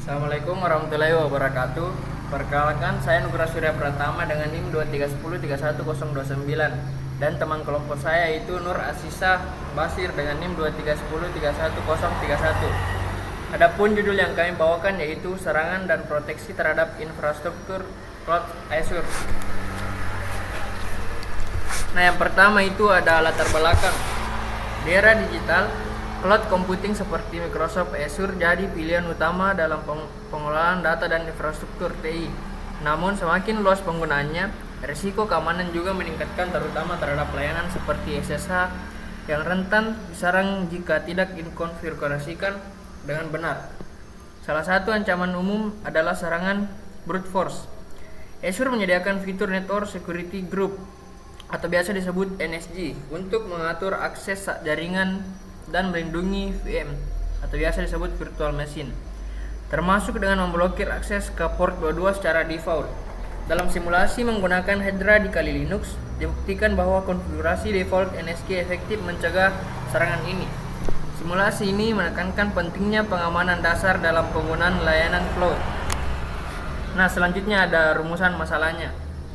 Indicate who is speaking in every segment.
Speaker 1: Assalamualaikum warahmatullahi wabarakatuh. Perkenalkan, saya Nugra Surya Pratama dengan NIM 231031029 dan teman kelompok saya yaitu Nur Asisa Basir dengan NIM 231031031. Adapun judul yang kami bawakan yaitu serangan dan proteksi terhadap infrastruktur cloud Azure. Nah, yang pertama itu ada latar belakang. Di era digital, cloud computing seperti Microsoft Azure jadi pilihan utama dalam pengelolaan data dan infrastruktur TI. Namun semakin luas penggunaannya, risiko keamanan juga meningkatkan terutama terhadap layanan seperti SSH yang rentan diserang jika tidak dikonfigurasikan dengan benar. Salah satu ancaman umum adalah serangan brute force. Azure menyediakan fitur Network Security Group atau biasa disebut NSG untuk mengatur akses jaringan dan melindungi VM atau biasa disebut virtual machine, termasuk dengan memblokir akses ke port 22 secara default. Dalam simulasi menggunakan Hydra di Kali Linux, dibuktikan bahwa konfigurasi default NSG efektif mencegah serangan ini. Simulasi ini menekankan pentingnya pengamanan dasar dalam penggunaan layanan cloud. Nah, selanjutnya ada rumusan masalahnya.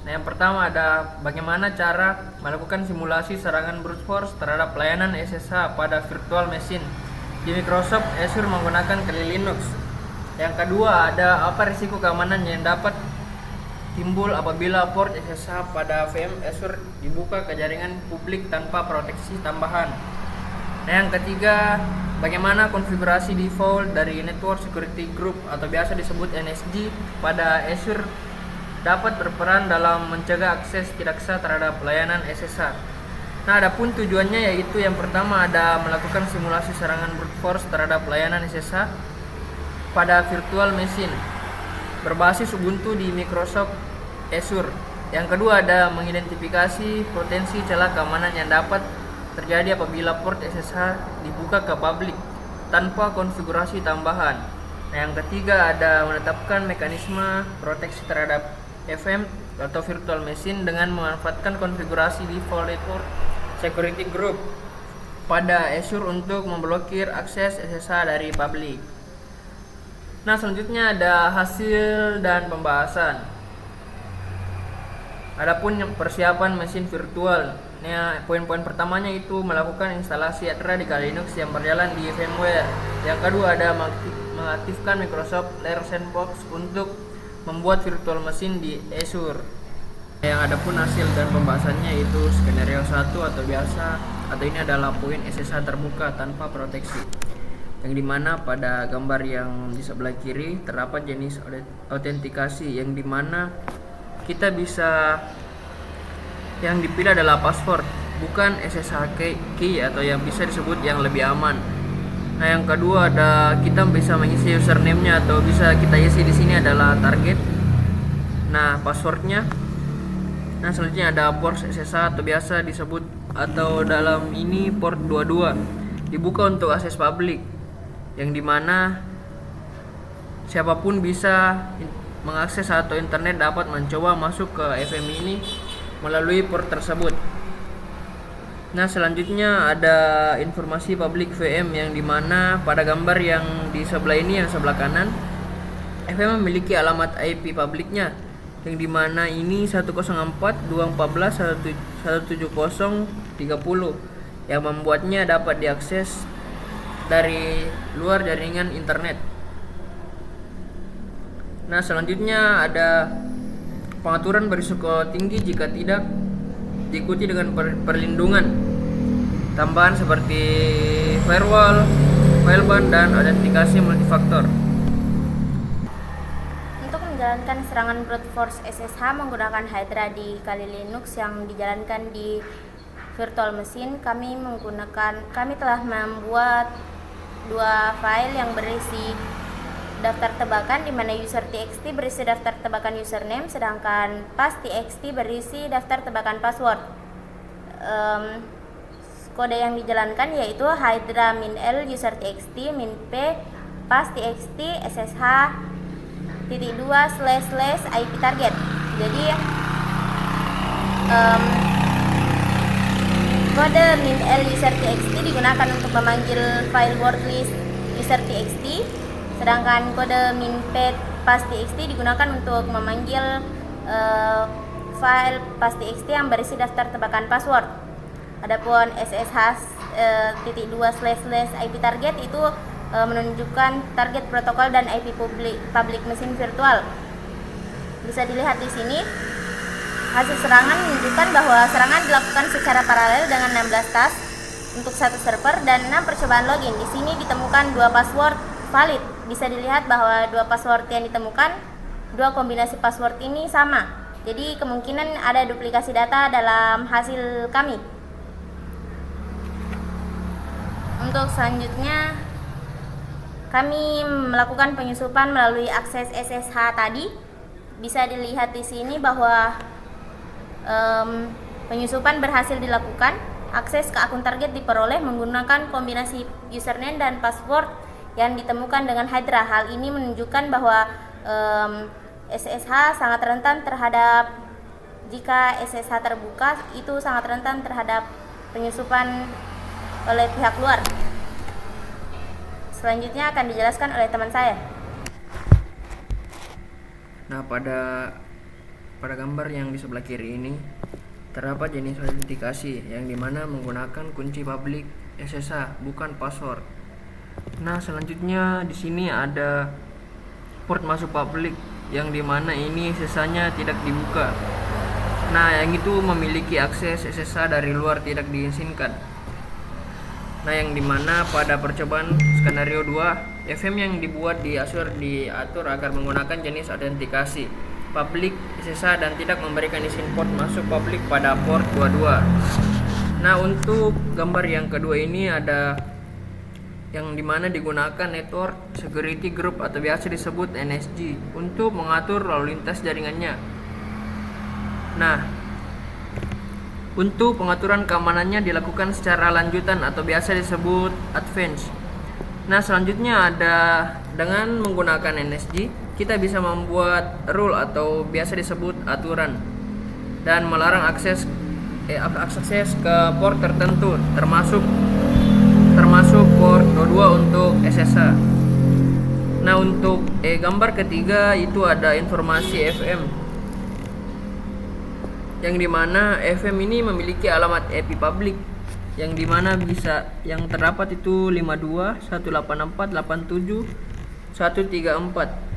Speaker 1: Nah, yang pertama ada bagaimana cara melakukan simulasi serangan brute force terhadap layanan SSH pada virtual machine di Microsoft Azure menggunakan Kali Linux. Yang kedua ada apa risiko keamanan yang dapat timbul apabila port SSH pada VM Azure dibuka ke jaringan publik tanpa proteksi tambahan. Nah, yang ketiga bagaimana konfigurasi default dari Network Security Group atau biasa disebut NSG pada Azure dapat berperan dalam mencegah akses tidak sah terhadap layanan SSH. Nah, adapun tujuannya yaitu yang pertama ada melakukan simulasi serangan brute force terhadap layanan SSH pada virtual machine berbasis Ubuntu di Microsoft Azure. Yang kedua ada mengidentifikasi potensi celah keamanan yang dapat terjadi apabila port SSH dibuka ke publik tanpa konfigurasi tambahan. Nah, yang ketiga ada menetapkan mekanisme proteksi terhadap FM atau virtual machine dengan memanfaatkan konfigurasi default Network Security Group pada Azure untuk memblokir akses SSH dari publik. Nah, selanjutnya ada hasil dan pembahasan. Adapun persiapan mesin virtual. Nah, poin-poin pertamanya itu melakukan instalasi Hydra di Kali Linux yang berjalan di VMware. Yang kedua ada mengaktifkan Microsoft Layer Sandbox untuk membuat virtual machine di Azure. Yang ada pun hasil dan pembahasannya itu skenario 1 atau biasa atau ini adalah poin SSH terbuka tanpa proteksi, yang dimana pada gambar yang di sebelah kiri terdapat jenis autentikasi yang dimana kita bisa yang dipilih adalah password bukan SSH key atau yang bisa disebut yang lebih aman. Nah, yang kedua ada kita bisa mengisi username-nya atau bisa kita isi di sini adalah target. Nah, passwordnya. Nah, selanjutnya ada port SSH atau biasa disebut atau dalam ini port 22 dibuka untuk akses publik, yang dimana siapapun bisa mengakses atau internet dapat mencoba masuk ke FM ini melalui port tersebut. Nah, selanjutnya ada informasi public VM yang dimana pada gambar yang di sebelah ini yang sebelah kanan FM memiliki alamat IP publiknya yang dimana ini 104.214.170.30 yang membuatnya dapat diakses dari luar jaringan internet. Nah, selanjutnya ada pengaturan berisiko tinggi jika tidak diikuti dengan perlindungan tambahan seperti firewall, failban, dan autentikasi multifaktor.
Speaker 2: Untuk menjalankan serangan brute force SSH menggunakan Hydra di Kali Linux yang dijalankan di virtual machine, kami telah membuat dua file yang berisi daftar tebakan di mana user.txt berisi daftar tebakan username sedangkan pass.txt berisi daftar tebakan password. Kode yang dijalankan yaitu Hydra -l user.txt -p pass.txt ssh-2// ip target. Jadi kode -l user.txt digunakan untuk memanggil file wordlist user.txt Sedangkan kode minpet pas.txt digunakan untuk memanggil file pas.txt yang berisi daftar tebakan password. Adapun SSH-2//IP target itu menunjukkan target protokol dan IP public mesin virtual. Bisa dilihat di sini hasil serangan menunjukkan bahwa serangan dilakukan secara paralel dengan 16 task untuk satu server dan 6 percobaan login. Di sini ditemukan 2 password valid. Bisa dilihat bahwa 2 password yang ditemukan, 2 kombinasi password ini sama. Jadi kemungkinan ada duplikasi data dalam hasil kami. Untuk selanjutnya, kami melakukan penyusupan melalui akses SSH tadi. Bisa dilihat di sini bahwa penyusupan berhasil dilakukan. Akses ke akun target diperoleh menggunakan kombinasi username dan password yang ditemukan dengan Hydra. Hal ini menunjukkan bahwa SSH sangat rentan terhadap, jika SSH terbuka itu sangat rentan terhadap penyusupan oleh pihak luar. Selanjutnya akan dijelaskan oleh teman saya.
Speaker 1: Nah, pada gambar yang di sebelah kiri ini terdapat jenis autentikasi yang dimana menggunakan kunci publik SSH bukan password. Nah, selanjutnya di sini ada port masuk publik yang dimana ini SSH-nya tidak dibuka. Nah, yang itu memiliki akses SSH dari luar tidak diizinkan. Nah, yang dimana pada percobaan skenario 2, FM yang dibuat di Azure diatur agar menggunakan jenis autentikasi publik SSH dan tidak memberikan izin port masuk publik pada port 22. Nah, untuk gambar yang kedua ini ada yang dimana digunakan network security group atau biasa disebut NSG untuk mengatur lalu lintas jaringannya. Nah, untuk pengaturan keamanannya dilakukan secara lanjutan atau biasa disebut advance. Nah, selanjutnya ada dengan menggunakan NSG kita bisa membuat rule atau biasa disebut aturan dan melarang akses ke port tertentu termasuk port 22 untuk SSH. Nah, untuk gambar ketiga itu ada informasi FM yang dimana FM ini memiliki alamat IP public yang dimana yang terdapat itu 52 184 87 134.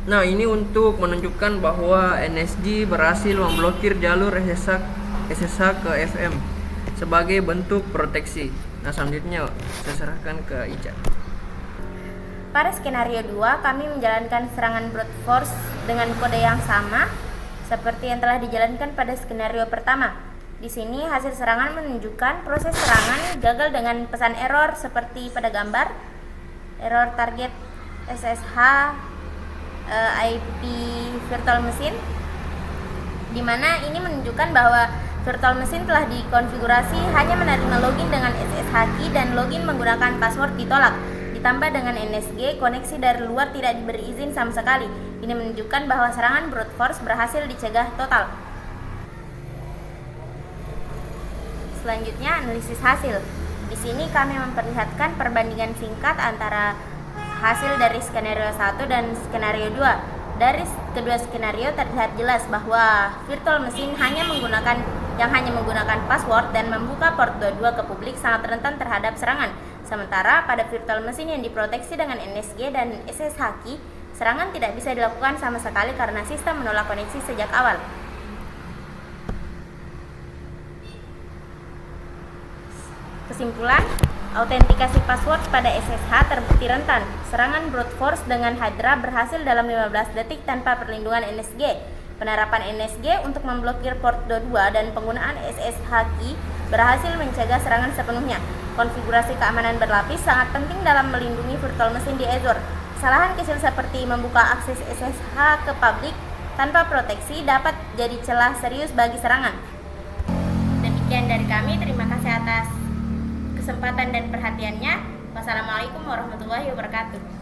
Speaker 1: Nah, ini untuk menunjukkan bahwa NSG berhasil memblokir jalur SSH ke FM sebagai bentuk proteksi. Nah, selanjutnya saya serahkan ke Ica.
Speaker 2: Pada skenario 2, kami menjalankan serangan brute force dengan kode yang sama seperti yang telah dijalankan pada skenario pertama. Di sini hasil serangan menunjukkan proses serangan gagal dengan pesan error seperti pada gambar. Error target SSH IP virtual machine, di mana ini menunjukkan bahwa virtual machine telah dikonfigurasi hanya menerima login dengan SSH key dan login menggunakan password ditolak. Ditambah dengan NSG, koneksi dari luar tidak diberi izin sama sekali. Ini menunjukkan bahwa serangan brute force berhasil dicegah total. Selanjutnya, analisis hasil. Di sini kami memperlihatkan perbandingan singkat antara hasil dari skenario 1 dan skenario 2. Dari kedua skenario terlihat jelas bahwa virtual machine hanya menggunakan password dan membuka port 22 ke publik sangat rentan terhadap serangan. Sementara pada virtual machine yang diproteksi dengan NSG dan SSH key, serangan tidak bisa dilakukan sama sekali karena sistem menolak koneksi sejak awal. Kesimpulan, autentikasi password pada SSH terbukti rentan. Serangan brute force dengan Hydra berhasil dalam 15 detik tanpa perlindungan NSG. Penerapan NSG untuk memblokir port 22 dan penggunaan SSH key berhasil mencegah serangan sepenuhnya. Konfigurasi keamanan berlapis sangat penting dalam melindungi virtual machine di Azure. Kesalahan kecil seperti membuka akses SSH ke publik tanpa proteksi dapat jadi celah serius bagi serangan. Demikian dari kami, terima kasih atas kesempatan dan perhatiannya. Wassalamualaikum warahmatullahi wabarakatuh.